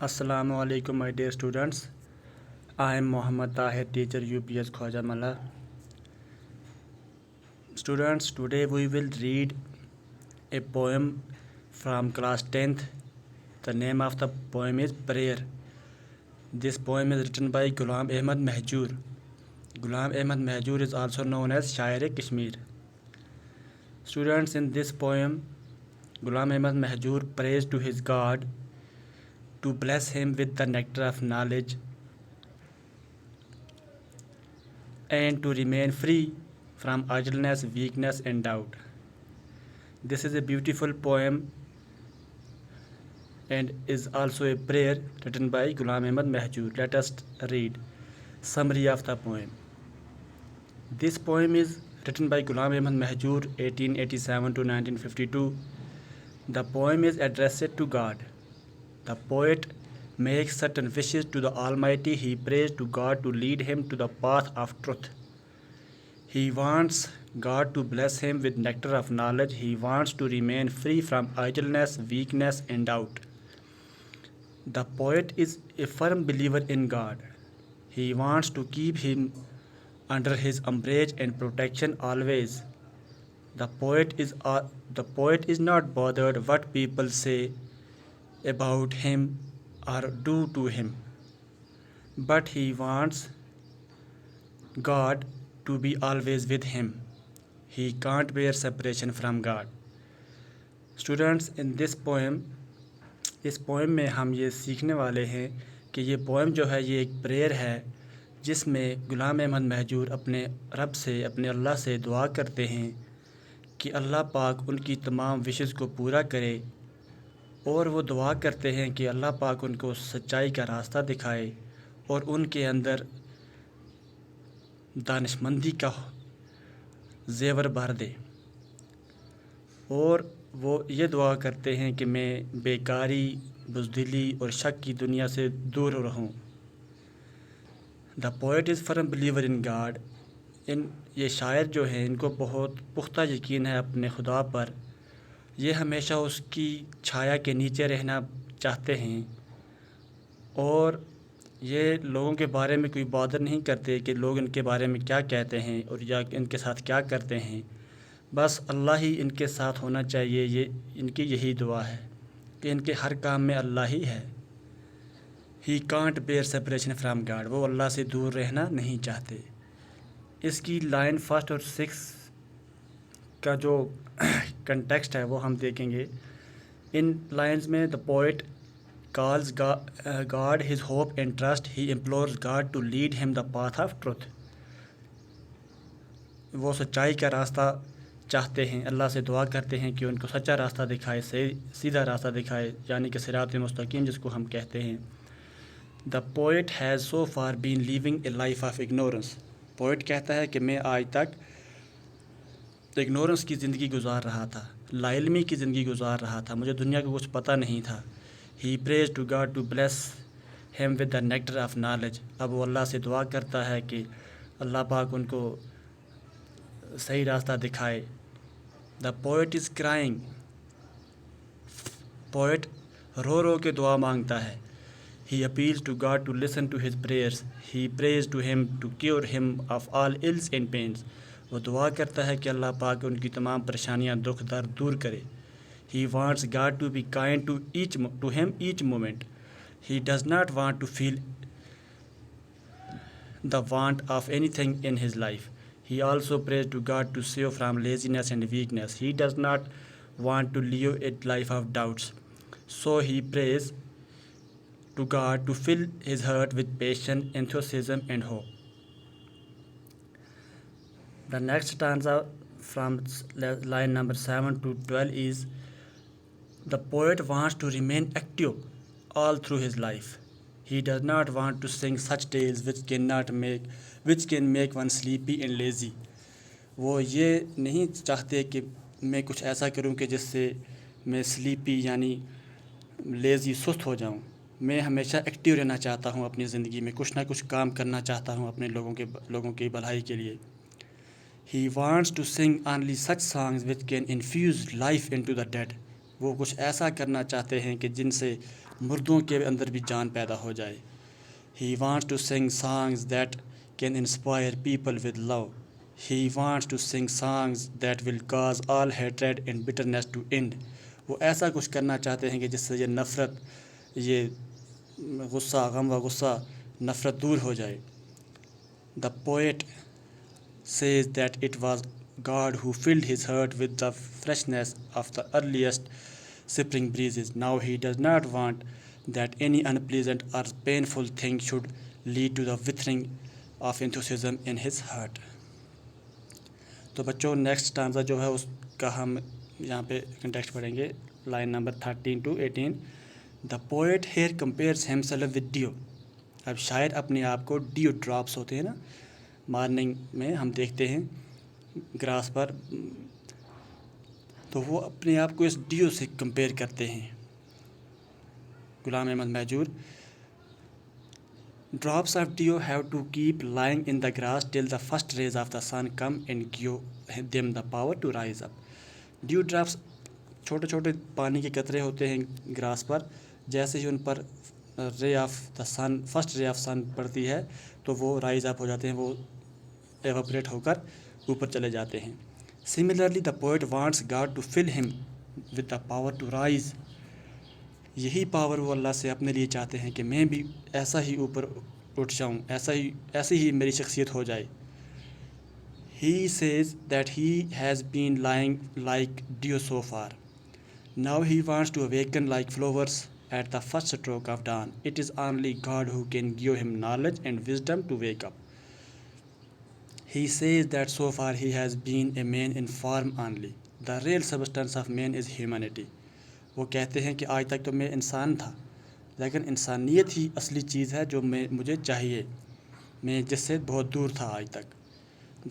Assalamu alaikum my dear students. I am Mohammad Tahir, teacher UPS Khwaja Malla. Students, today we will read a poem from class 10th. The name of the poem is Prayer. This poem is written by Ghulam Ahmad Mahjoor. Ghulam Ahmad Mahjoor is also known as Shair-e-Kashmir. Students, in this poem, Ghulam Ahmad Mahjoor prays to his God to bless him with the nectar of knowledge and to remain free from idleness, weakness, and doubt. This is a beautiful poem and is also a prayer written by Ghulam Ahmad Mahjoor. Let us read summary of the poem. This poem is written by Ghulam Ahmad Mahjoor, 1887 to 1952. The poem is addressed to God. The poet makes certain wishes to the Almighty. He prays to God to lead him to the path of truth. He wants God to bless him with nectar of knowledge. He wants to remain free from idleness, weakness, and doubt. The poet is a firm believer in God. He wants to keep him under his umbrage and protection always. The poet is not bothered what people say about him or do to him, but he wants God to be always with him. He can't bear separation from God. Students, in this poem, اس poem میں ہم یہ سیکھنے والے ہیں کہ یہ poem جو ہے یہ ایک پریئر ہے جس میں غلام احمد مہجور اپنے رب سے، اپنے اللہ سے دعا کرتے ہیں کہ اللہ پاک ان کی تمام وشز کو پورا کرے، اور وہ دعا کرتے ہیں کہ اللہ پاک ان کو سچائی کا راستہ دکھائے اور ان کے اندر دانشمندی کا زیور بھر دے، اور وہ یہ دعا کرتے ہیں کہ میں بیکاری، بزدلی اور شک کی دنیا سے دور رہوں۔ The poet is firm believer in God. یہ شاعر جو ہیں ان کو بہت پختہ یقین ہے اپنے خدا پر. یہ ہمیشہ اس کی چھایا کے نیچے رہنا چاہتے ہیں، اور یہ لوگوں کے بارے میں کوئی بادر نہیں کرتے کہ لوگ ان کے بارے میں کیا کہتے ہیں اور یا ان کے ساتھ کیا کرتے ہیں. بس اللہ ہی ان کے ساتھ ہونا چاہیے. یہ ان کی یہی دعا ہے کہ ان کے ہر کام میں اللہ ہی ہے. He can't bear separation from God. وہ اللہ سے دور رہنا نہیں چاہتے. اس کی لائن 1 اور 6 کا جو کنٹیکسٹ ہے وہ ہم دیکھیں گے. ان لائنز میں the poet calls God his hope and trust. He implores God to lead him the path of truth. وہ سچائی کا راستہ چاہتے ہیں، اللہ سے دعا کرتے ہیں کہ ان کو سچا راستہ دکھائے، سیدھا راستہ دکھائے، یعنی کہ صراط مستقیم جس کو ہم کہتے ہیں. The poet has so far been living a life of ignorance. Poet کہتا ہے کہ میں آج تک اگنورنس کی زندگی گزار رہا تھا، لا علمی کی زندگی گزار رہا تھا، مجھے دنیا کا کچھ پتہ نہیں تھا. He prays to God to bless him with the nectar of knowledge. اب وہ اللہ سے دعا کرتا ہے کہ اللہ پاک ان کو صحیح راستہ دکھائے. The poet is crying. Poet رو رو کے دعا مانگتا ہے. He appeals to God to listen to his prayers. He prays to him to cure him of all ills and pains. وہ دعا کرتا ہے کہ اللہ پاک ان کی تمام پریشانیاں، دکھ درد دور کرے. He wants God to be kind to him each moment. He does not want to feel the want of anything in his life. He also prays to God to save from laziness and weakness. He does not want to live a life of doubts. So he prays to God to fill his heart with passion, enthusiasm and hope. The next stanza from line number 7 to 12 is, the poet wants to remain active all through his life. He does not want to sing such tales which can make one sleepy and lazy. وہ یہ نہیں چاہتے کہ میں کچھ ایسا کروں کہ جس سے میں سلیپی یعنی لیزی، سست ہو جاؤں. میں ہمیشہ ایکٹیو رہنا چاہتا ہوں اپنی زندگی میں، کچھ نہ کچھ کام کرنا چاہتا ہوں اپنے لوگوں کی بھلائی کے لیے. He wants to sing only such songs which can infuse life into the dead. وہ کچھ ایسا کرنا چاہتے ہیں کہ جن سے مردوں کے اندر بھی جان پیدا ہو جائے. He wants to sing songs that can inspire people with love. He wants to sing songs that will cause all hatred and bitterness to end. وہ ایسا کچھ کرنا چاہتے ہیں کہ جس سے یہ نفرت, یہ غصہ, غم و غصہ, نفرت دور ہو جائے. The poet says that it was God who filled his heart with the freshness of the earliest spring breezes. Now he does not want that any unpleasant or painful thing should lead to the withering of enthusiasm in his heart. تو بچوں next اسٹانزا جو ہے اس کا ہم یہاں پہ context پڑھیں گے, line number 13 to 18. The poet here compares himself with dew. اب شاعر اپنے آپ کو ڈیو ڈراپس ہوتے ہیں نا, مارننگ میں ہم دیکھتے ہیں گراس پر, تو وہ اپنے آپ کو اس ڈیو سے کمپیئر کرتے ہیں. Ghulam Ahmad Mahjoor. Drops of dew have to keep lying in the grass till the first rays of the sun come and give them the power to rise up. Dew drops چھوٹے چھوٹے پانی کے قطرے ہوتے ہیں گراس پر, جیسے ہی ان پر رے آف دا سن, فرسٹ رے آف سن پڑتی ہے تو وہ رائز اپ ہو جاتے ہیں, وہ ایواپریٹ ہو کر اوپر چلے جاتے ہیں. Similarly, the poet wants God to fill him with the power to rise. یہی پاور وہ اللہ سے اپنے لیے چاہتے ہیں کہ میں بھی ایسا ہی اوپر اٹھ جاؤں, ایسی ہی میری شخصیت ہو جائے. He says that he has been lying like dew so far. Now he wants to awaken like flowers at the first stroke of dawn. It is only God who can give him knowledge and wisdom to wake up. He says that so far he has been a man in form only. The real substance of man is humanity. وہ کہتے ہیں کہ آج تک تو میں انسان تھا, لیکن انسانیت ہی اصلی چیز ہے جو مجھے چاہیے, میں جس سے بہت دور تھا آج تک.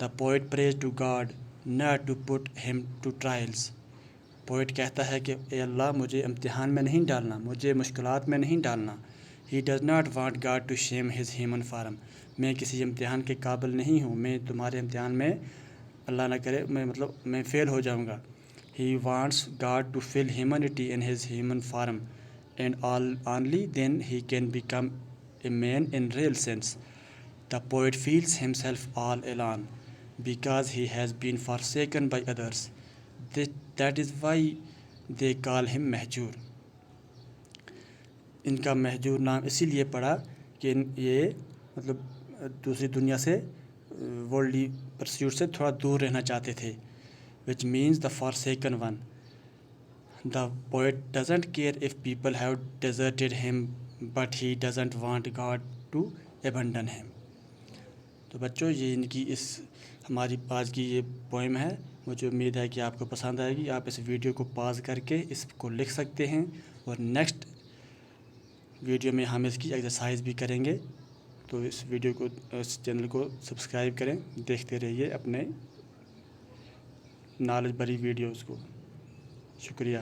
The poet prays to God not to put him to trials. Poet کہتا ہے کہ اے اللہ مجھے امتحان میں نہیں ڈالنا, مجھے مشکلات میں نہیں ڈالنا. He does not want God to shame his human form. میں کسی امتحان کے قابل نہیں ہوں, میں تمہارے امتحان میں اللہ نہ کرے میں فیل ہو جاؤں گا. He wants God to fill humanity in his human form, and only then he can become a man in real sense. The poet feels himself all alone because he has been forsaken by others. That is why they call him Mahjoor. ان کا مہجور نام اسی لیے پڑا کہ یہ دوسری دنیا سے, ورلڈلی پرسیوٹ سے تھوڑا دور رہنا چاہتے تھے, which means the forsaken one. The poet doesn't care if people have deserted him, but he doesn't want God to abandon him. تو بچوں یہ ان کی ہماری آج کی یہ پوئم ہے. مجھے امید ہے کہ آپ کو پسند آئے گی. آپ اس ویڈیو کو پاز کر کے اس کو لکھ سکتے ہیں, اور نیکسٹ ویڈیو میں ہم اس کی ایکسرسائز بھی کریں گے. تو اس ویڈیو کو, اس چینل کو سبسکرائب کریں, دیکھتے رہیے اپنے نالج بھری ویڈیوز کو. شکریہ.